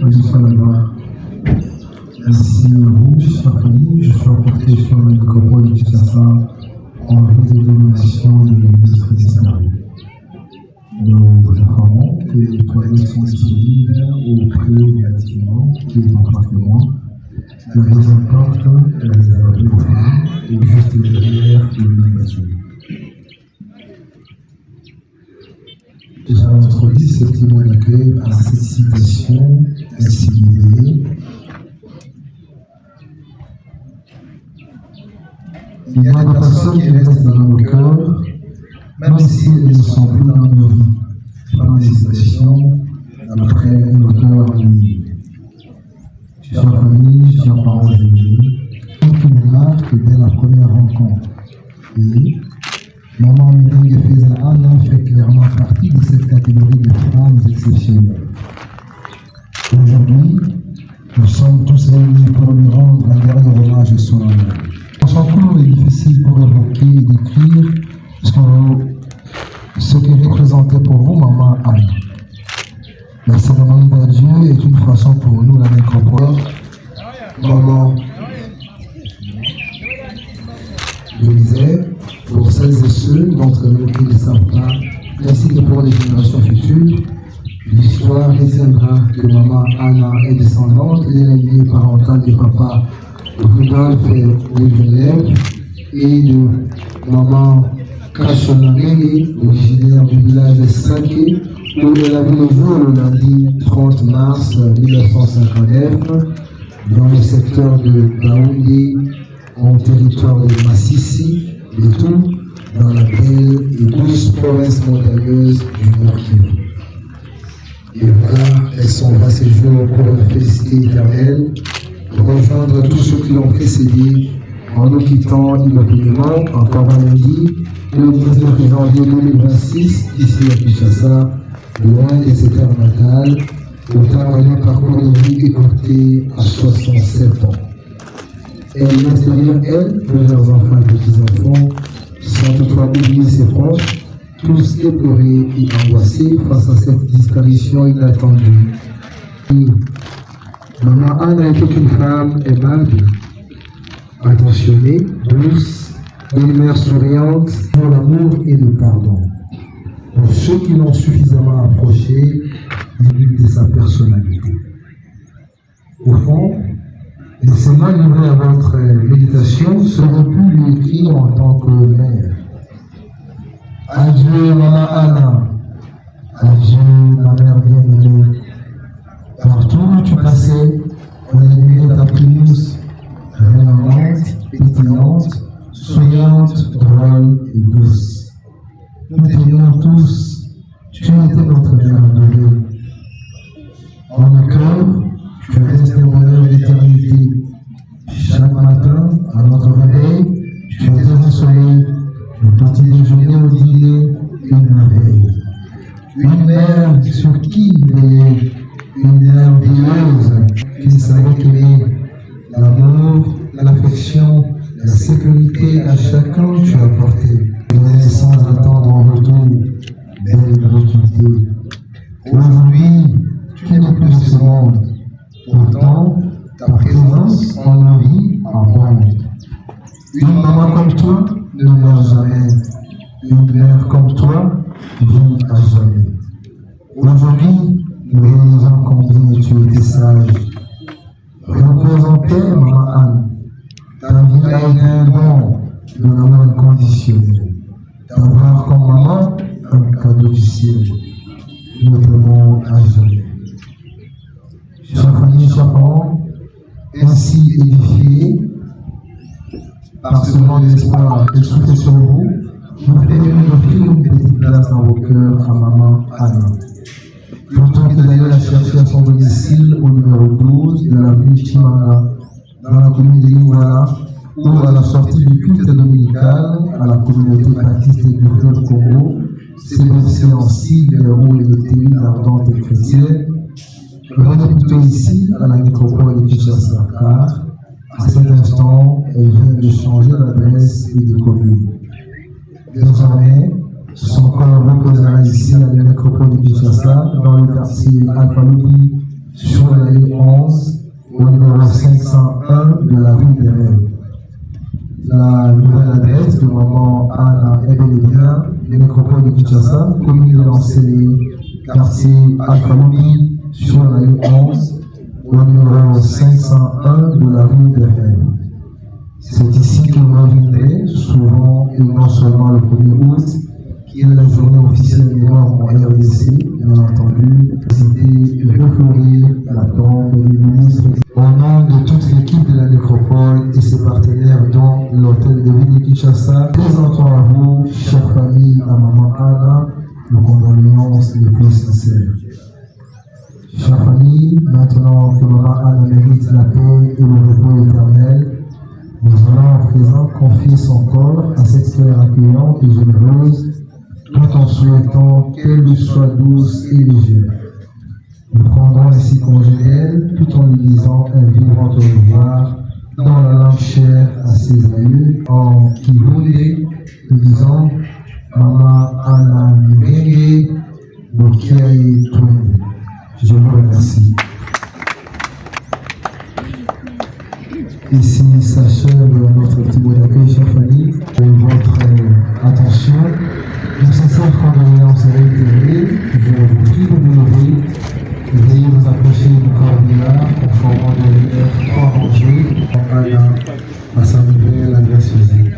Jésus soit la gloire. Merci à vous, chers famille. Je suis emporté sur la nécropole de Kinshasa en vue de l'illumination de l'église chrétienne. Nous vous informons que les toilettes sont disponibles auprès du bâtiment qui est en face de moi. La deuxième porte est réservée aux femmes et juste derrière l'illumination. Déjà introduit ce témoin d'accueil à cette citation assimilée. Il y a des personnes qui restent dans nos cœurs, même si elles ne sont plus dans nos vies. Par des citations, après un auteur dit chère famille, chers parents aimés, qui me marque dès la première rencontre. Et maman Médine faisait un an fait clairement partie de cette catégorie de femmes exceptionnelles. Aujourd'hui, nous sommes tous réunis pour lui rendre un dernier hommage solennel. Son cours est difficile pour évoquer et décrire ce qui représentait pour vous, maman Anne. La cérémonie d'adieu est une façon pour nous, la nécropole, maman, je disais, pour celles et ceux d'entre nous qui ne savent pas, ainsi que pour les générations futures, l'histoire retiendra que maman Anna est descendante et lignée parentale de papa Rudolph Levenel et de maman Kachonagé, originaire du village de Saké, où elle a vu le jour le lundi 30 mars 1959 dans le secteur de Baoundé, en territoire de Massissi, et tout dans la belle et douce province montagneuse du Nord-Kivu. Et voilà, elle s'en va ces jours pour la félicité éternelle, rejoindre tous ceux qui l'ont précédé en nous quittant inopinément encore un lundi, le 19 janvier 2026, ici à Kinshasa, loin de ses terres natales, au terme d'un parcours de vie écourté à 67 ans. Elle laisse derrière elle plusieurs enfants et petits-enfants, sans toutefois oublier ses proches, tous éplorés et angoissés face à cette disparition inattendue. Et maman Anne était une femme aimable, attentionnée, douce, une mère souriante pour l'amour et le pardon. Pour ceux qui l'ont suffisamment approché, il de sa personnalité. Au fond, les scénarios livrés à votre méditation seront pu lui écrire en tant que mère. Adieu, maman Anna. Adieu, ma mère bien-aimée. Partout où tu passais, on admirait ta pelouse, rayonnante, pétillante, souriante, drôle et douce. Nous t'aimions tous, tu étais notre mère adorée. En nos cœurs, tu restes le bonheur d'éternité. Chaque matin, à notre réveil, tu étais un soleil, le petit déjeuner au dîner, une merveille. Une mère sur qui veillait, une mère veilleuse qui savait qu'aimer l'amour, l'affection, la sécurité à chacun tu as apporté. Et sans attendre en retour, belle gratuité. Aujourd'hui, tu n'es plus ce monde. Pourtant, ta présence en nos vies abonde. Une maman comme toi ne meurt jamais. Une mère comme toi vit à jamais. Aujourd'hui, nous réalisons combien tu étais sage. Repose en paix, maman Anne. Ta vie a été un don de l'amour inconditionnel. D'avoir comme maman un cadeau du ciel. Nous t'aimons à jamais. Chers familles, chers parents, ainsi édifiés par ce monde d'espoir et soufflé sur vous, nous préférons offrir une petite place dans vos cœurs à maman Anna. Plutôt que d'aller la chercher à son domicile au numéro 12 de l'avenue Chimanga, dans la commune de Lingwala, ou à la sortie du culte dominical à la communauté baptiste du fleuve Congo, célébré en sigle où elle était une ardente chrétienne. Venez plutôt ici à la nécropole de Kinshasa, car à cet instant, elle vient de changer l'adresse et de commune. Désormais, son corps reposera ici à la nécropole de Kinshasa, dans le quartier Alpha Lobi, sur la ligne 11, au numéro 501 de la rue des Rêves. La nouvelle adresse de maman Anna est bel et bien les nécropoles de Kinshasa, commune de l'Ancélé, quartier Alpha-Lumi, sur la ligne 11, au numéro 501 de la rue des Rêves. C'est ici que vous reviendrez souvent et non seulement le 1er août, qui est la journée officielle des morts en RDC, bien entendu, visiter et refleurir la tombe du ministre. Au nom de toute l'équipe de la nécropole et ses partenaires, dont l'hôtel de ville de Kinshasa, présentons à vous, chère famille, à maman Anna, nos condoléances les plus sincères. Chère famille, maintenant que maman Anna mérite la paix et le repos éternel, nous allons à présent confier son corps à cette sphère accueillante et généreuse, tout en souhaitant qu'elle lui soit douce et légère. Nous prendrons ainsi congé d'elle, tout en lui disant un vivant au revoir dans la langue chère à ses aïeux, en Kivundi, nous disons Mama Anna Mbengue, Bokiaï Twende. Je vous remercie. Ici s'achève notre petit mot d'accueil, chère famille, pour votre attention. Nos sincères condoléances réitérées, je vous prie de vous lever, veuillez vous approcher du corbillard en formant derrière 3 rangées en allant à sa nouvelle adresse physique.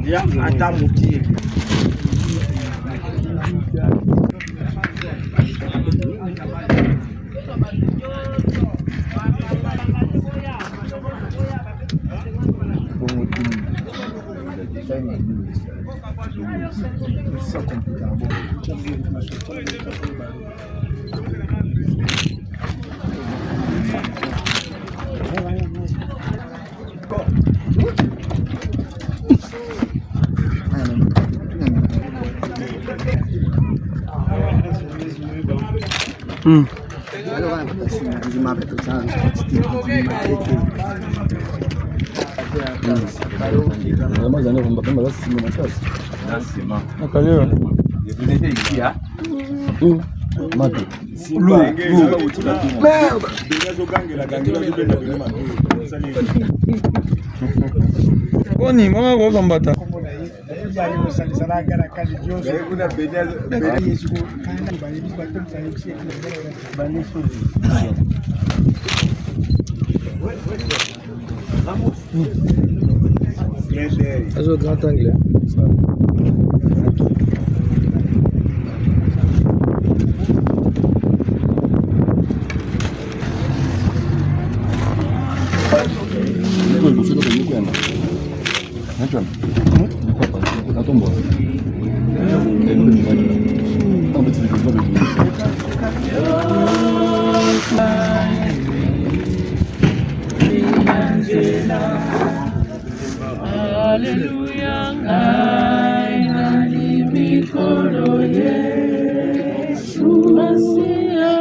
Ya, ada mungkin. Boni, mwa kwa kambata. Azo grand angle. Hallelujah, ngai nalimikolo Yesu Masia.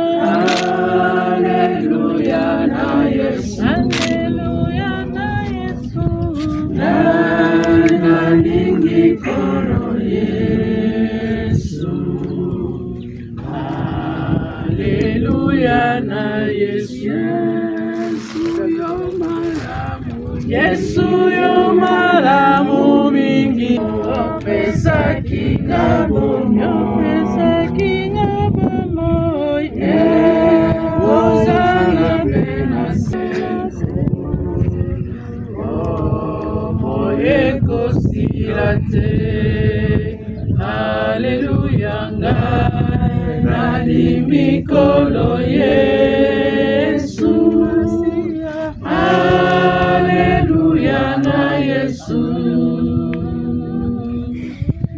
Hallelujah na Yesu. Hallelujah na Yesu. Ngai nalimikolo Yesu. Hallelujah na Yesu. Yesu yo malamu mingi opesa kingabo moy ozanga benase moye kosirate. Haleluya ngai nalimikolo Yesu. Hallelujah na Yesu.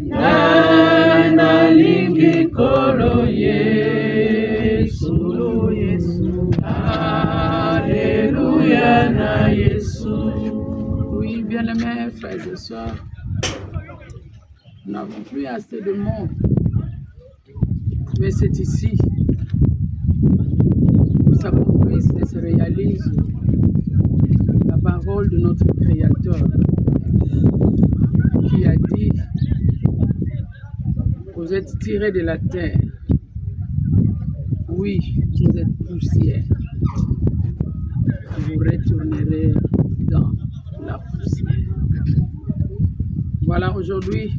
Na limikolo Yesu. Hallelujah na Yesu. Oui, bien-aimés frères et sœurs, nous n'avons plus assez de monde, mais c'est ici où s'accomplisse et se réalise la parole de notre Créateur qui a dit: vous êtes tirés de la terre, oui, vous êtes poussière, vous retournerez dans la poussière. Voilà, aujourd'hui,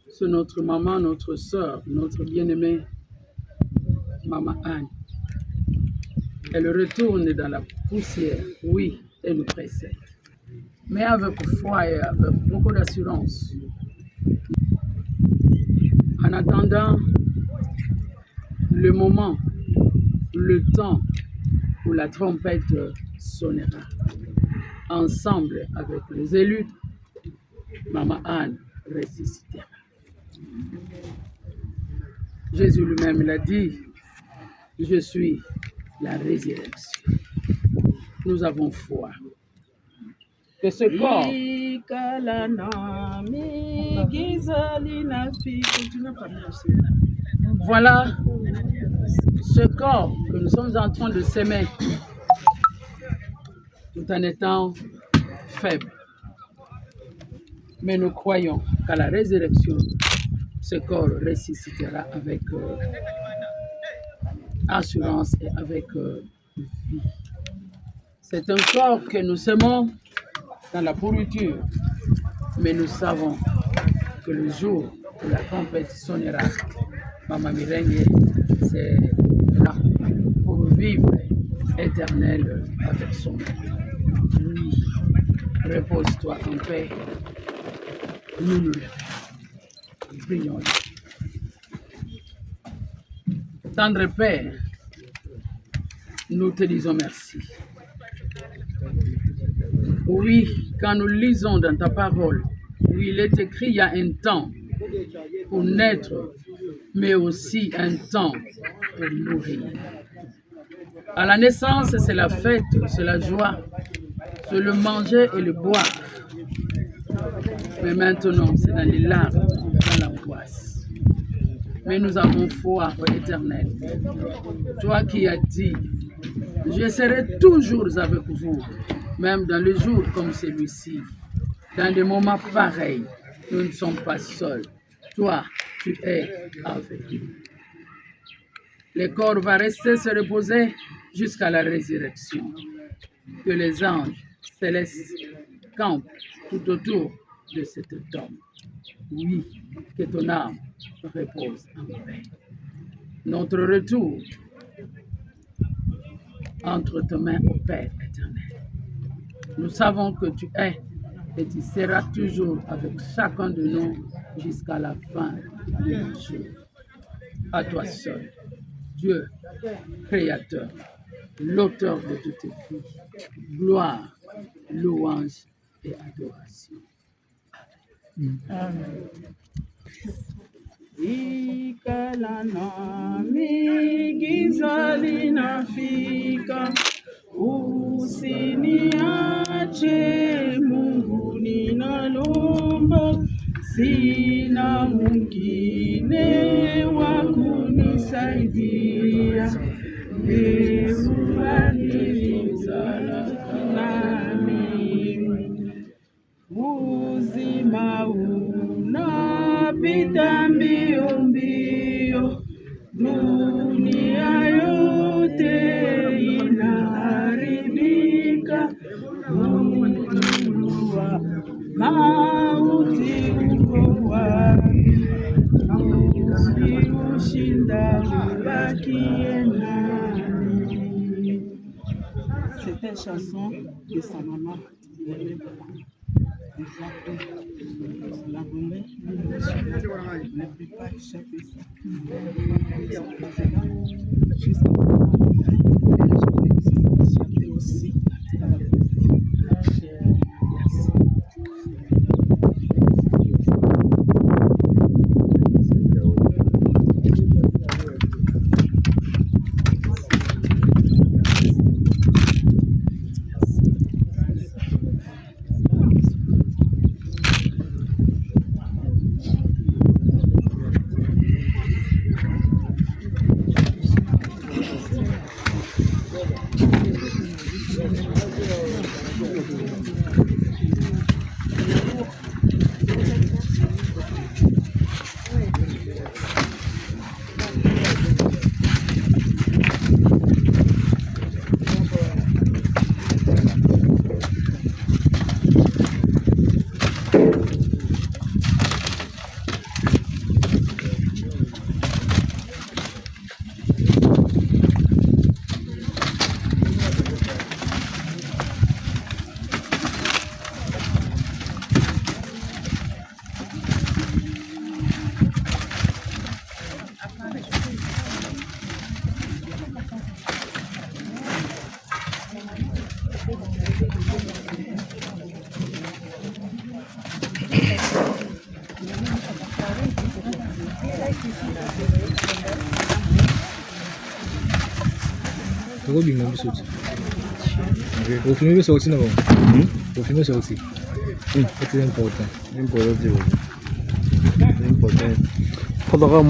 c'est notre maman, notre soeur, notre bien-aimée Maman Anne. Elle retourne dans la poussière, oui, elle nous précède. Mais avec foi et avec beaucoup d'assurance. En attendant le moment, le temps où la trompette sonnera, ensemble avec les élus, Maman Anne ressuscitera. Jésus lui-même l'a dit: je suis la résurrection. Nous avons foi que ce corps voilà ce corps que nous sommes en train de s'aimer tout en étant faibles. Mais nous croyons qu'à la résurrection, ce corps ressuscitera avec assurance et avec vie. C'est un corps que nous semons dans la pourriture, mais nous savons que le jour où la trompette sonnera, Maman Mirengue, c'est là pour vivre éternel avec son maître. Oui, repose-toi en paix. Nous nous levons. Prions. Tendre Père, nous te disons merci. Oui, quand nous lisons dans ta parole, où il est écrit, il y a un temps pour naître, mais aussi un temps pour mourir. À la naissance, c'est la fête, c'est la joie, c'est le manger et le boire. Mais maintenant, c'est dans les larmes, dans l'angoisse. mais nous avons foi au Éternel. Toi qui as dit, je serai toujours avec vous, même dans les jours comme celui-ci. Dans des moments pareils, nous ne sommes pas seuls. Toi, tu es avec nous. Le corps va rester se reposer jusqu'à la résurrection. Que les anges célestes campent tout autour de cet homme. Oui, que ton âme repose en paix. Notre retour entre tes mains, ô Père éternel. Nous savons que tu es et tu seras toujours avec chacun de nous jusqu'à la fin de nos jours. À toi seul, Dieu, Créateur, l'auteur de toutes vies, gloire, louange et adoration. Amen. Ikala nami giza linafika, usiniache Mungu ninalomba, sina mwingine wa kunisaidia, wewe nami uzima unapita mbio mbio, dunia yote inaharibika, unajua mauti uko wapi, ushinda ubakie nami. C'était une chanson de sa maman. La bombe ne peut pas échapper ça. Jusqu'à aussi. Vou bem, não biscoito. O filme é só assim, não? O filme é só assim. É importante. Importante. Colocar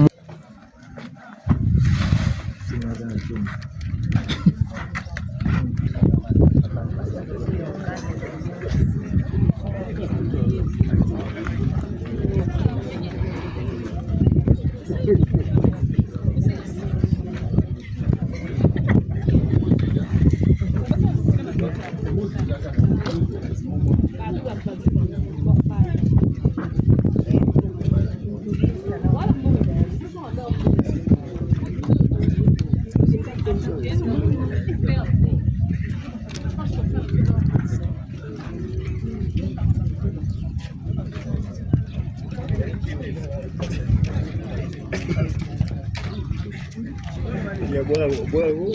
Bueno,